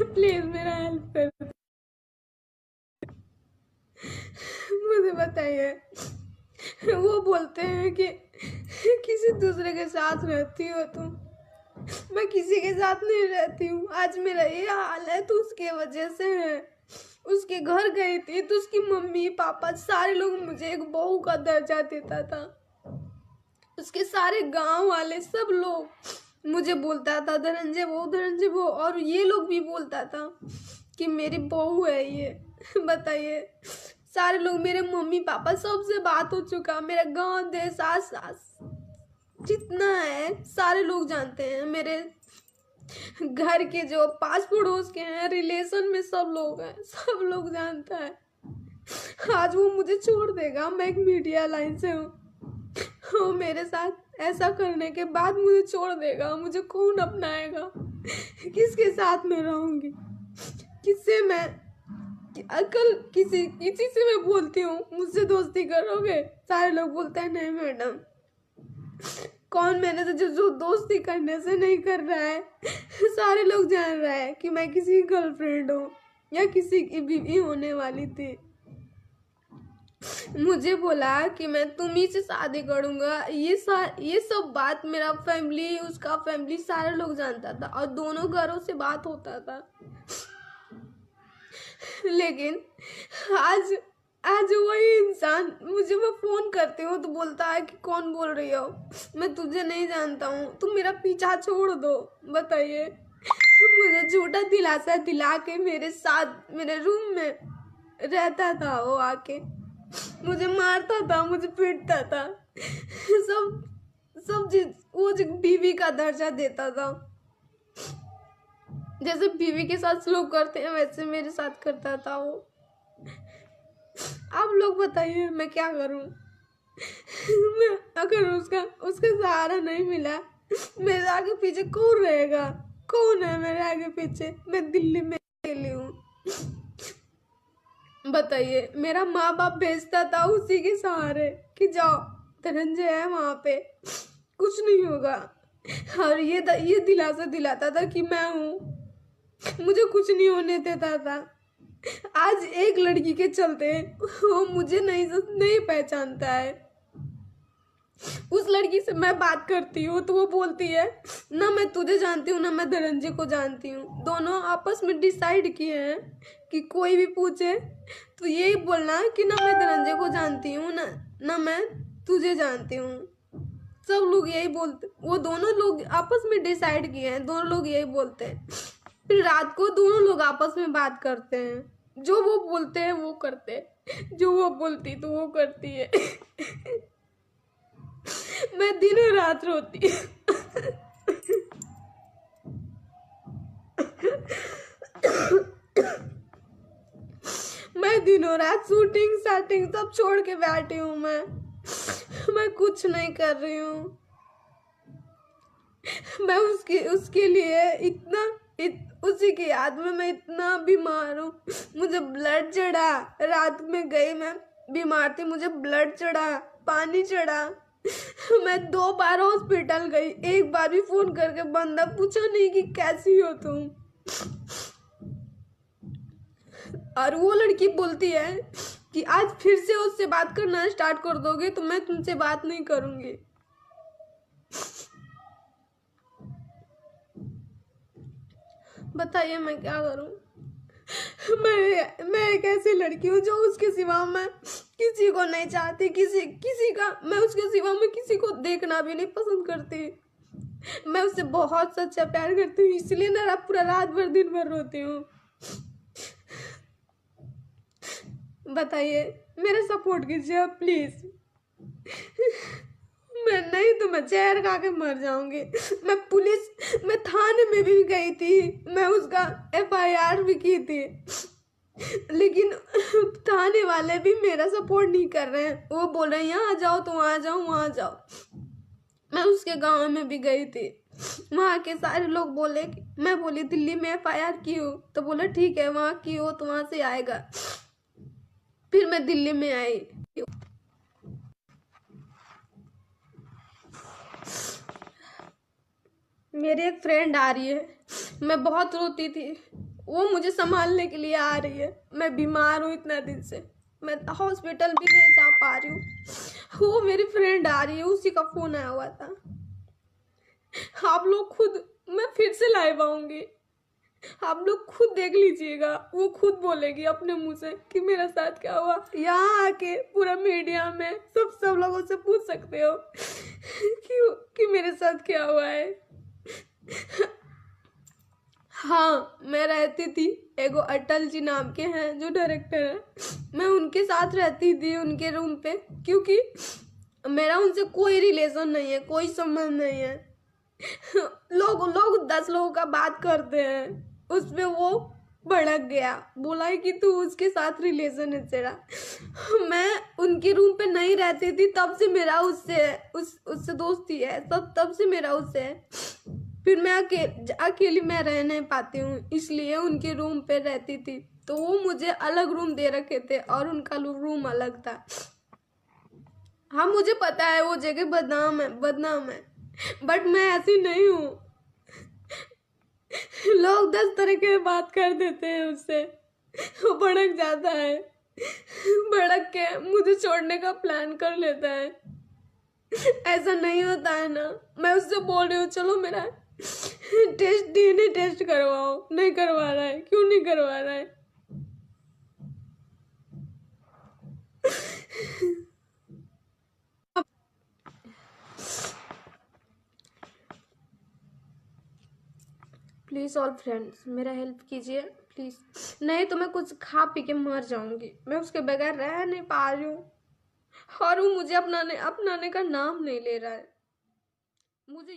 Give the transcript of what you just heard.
Please मेरा help कर, मुझे बताइए। वो बोलते हैं कि किसी दूसरे के साथ रहती हो तुम। मैं किसी के साथ नहीं रहती हूँ। आज मेरा ये हाल है तो उसके वजह से है। उसके घर गई थी तो उसकी मम्मी पापा सारे लोग मुझे एक बहू का दर्जा देता था। उसके सारे गांव वाले सब लोग मुझे बोलता था धनंजय वो, और ये लोग भी बोलता था कि मेरी बहू है ये। बताइए, सारे लोग, मेरे मम्मी पापा सबसे बात हो चुका, मेरा गांव देश आस सास जितना है सारे लोग जानते हैं। मेरे घर के जो पास पड़ोस के हैं, रिलेशन में सब लोग हैं, सब लोग जानता है। आज वो मुझे छोड़ देगा, मैं एक मीडिया लाइन से हूँ। वो मेरे साथ ऐसा करने के बाद मुझे छोड़ देगा, मुझे कौन अपनाएगा? किसके साथ मैं रहूंगी? किससे मैं अकल किसी किसी से मैं बोलती हूँ मुझसे दोस्ती करोगे? सारे लोग बोलते हैं नहीं मैडम। कौन मैंने तो जो दोस्ती करने से नहीं कर रहा है। सारे लोग जान रहा है कि मैं किसी की गर्लफ्रेंड हूँ या किसी की बीवी होने वाली थी। मुझे बोला कि मैं तुम्ही से शादी करूंगा। ये सब बात मेरा फैमिली, उसका फैमिली, सारे लोग जानता था और दोनों घरों से बात होता था। लेकिन आज आज वही इंसान मुझे, मैं फोन करती हूँ तो बोलता है कि कौन बोल रही हो, मैं तुझे नहीं जानता हूँ, तुम मेरा पीछा छोड़ दो। बताइए, मुझे झूठा दिलासा दिला के मेरे साथ मेरे रूम में रहता था। वो आके मुझे मारता था, मुझे पीटता था, सब सब चीज, वो जो बीवी का दर्जा देता था। जैसे बीवी के साथ सलूक करते हैं वैसे मेरे साथ करता था वो। आप लोग बताइए मैं क्या करूं? मैं अगर उसका सहारा नहीं मिला, मेरे आगे पीछे कौन रहेगा? कौन है मेरे आगे पीछे? मैं दिल्ली में अकेली हूँ। बताइए, मेरा माँ बाप भेजता था उसी के सहारे कि जाओ धनंजय है वहां पे, कुछ नहीं होगा। और ये दिलासा दिलाता था कि मैं हूँ, मुझे कुछ नहीं होने देता था। आज एक लड़की के चलते वो मुझे नहीं पहचानता है। उस लड़की से मैं बात करती हूँ तो वो बोलती है ना मैं तुझे जानती हूँ ना मैं धनंजय को जानती हूँ। दोनों आपस में डिसाइड किए हैं कि कोई भी पूछे तो यही बोलना कि ना मैं धनंजय को जानती हूँ ना मैं तुझे जानती हूँ। सब लोग यही बोलते, वो दोनों लोग आपस में डिसाइड किए हैं, दोनों लोग यही बोलते हैं। फिर रात को दोनों लोग आपस में बात करते हैं, जो वो बोलते हैं वो करते हैं, जो वो बोलती तो वो करती है। मैं दिनों रात रोती। मैं दिनों रात शूटिंग साटिंग सब छोड़ के बैठी हूँ। मैं कुछ नहीं कर रही हूँ। मैं उसके लिए उसी की याद में मैं इतना बीमार हूँ। मुझे ब्लड चढ़ा, रात में गई, मैं बीमार थी, मुझे ब्लड चढ़ा, पानी चढ़ा। मैं 2 बार हॉस्पिटल गई, एक बार भी फोन करके बंदा पूछा नहीं कि कैसी हो तुम। और वो लड़की बोलती है कि आज फिर से उससे बात करना स्टार्ट कर दोगे तो मैं तुमसे बात नहीं करूंगी। बताइए मैं क्या करूं? मैं एक ऐसी लड़की हूँ जो उसके सिवा मैं किसी को नहीं चाहती, किसी का मैं उसके सिवा मैं किसी को देखना भी नहीं पसंद करती। मैं उससे बहुत सच्चा प्यार करती हूँ, इसलिए ना पूरा रात भर दिन भर रोती हूँ। बताइए, मेरा सपोर्ट कीजिए प्लीज। मैं नहीं तो मैं जहर खा के मर जाऊंगी। मैं थाने में भी गई थी, मैं उसका FIR भी की थी, लेकिन थाने वाले भी मेरा सपोर्ट नहीं कर रहे हैं। वो बोल रहे हैं यहाँ जाओ तो वहां जाओ, वहां जाओ। मैं उसके गांव में भी गई थी, वहां के सारे लोग बोले मैं बोली दिल्ली में FIR की हो तो बोले ठीक है वहां की हो तो वहां से आएगा। फिर मैं दिल्ली में आई। मेरी एक फ्रेंड आ रही है, मैं बहुत रोती थी, वो मुझे संभालने के लिए आ रही है। मैं बीमार हूँ इतना दिन से, मैं हॉस्पिटल भी नहीं जा पा रही हूँ। वो मेरी फ्रेंड आ रही है, उसी का फोन आया हुआ था। आप लोग खुद, मैं फिर से लाइव आऊंगी, आप लोग खुद देख लीजिएगा। वो खुद बोलेगी अपने मुंह से कि मेरा साथ क्या हुआ। यहाँ आके पूरा मीडिया में सब लोगों से पूछ सकते हो कि मेरे साथ क्या हुआ है। हाँ, मैं रहती थी, एगो अटल जी नाम के हैं जो डायरेक्टर है, मैं उनके साथ रहती थी उनके रूम पे, क्योंकि मेरा उनसे कोई रिलेशन नहीं है, कोई संबंध नहीं है। लोग 10 लोगों का बात करते हैं, उसमें वो भड़क गया, बोला है कि तू उसके साथ रिलेशन है तेरा। मैं उनके रूम पे नहीं रहती थी, तब से मेरा उससे दोस्ती है, तब से मेरा उससे है। फिर मैं अकेली मैं रह नहीं पाती हूँ, इसलिए उनके रूम पे रहती थी। तो वो मुझे अलग रूम दे रखे थे और उनका रूम अलग था। हाँ, मुझे पता है वो जगह बदनाम है, बट मैं ऐसी नहीं हूँ। लोग 10 तरह के बात कर देते हैं उससे, वो भड़क जाता है, भड़क के मुझे छोड़ने का प्लान कर लेता है। ऐसा नहीं होता है ना। मैं उससे बोल रही हूँ चलो मेरा डीएनए टेस्ट करवाओ, नहीं करवा रहा है। क्यों नहीं करवा रहा है? प्लीज़ ऑल फ्रेंड्स मेरा हेल्प कीजिए प्लीज़, नहीं तो मैं कुछ खा पी के मर जाऊंगी। मैं उसके बगैर रह नहीं पा रही हूँ, और वो मुझे अपनाने का नाम नहीं ले रहा है। मुझे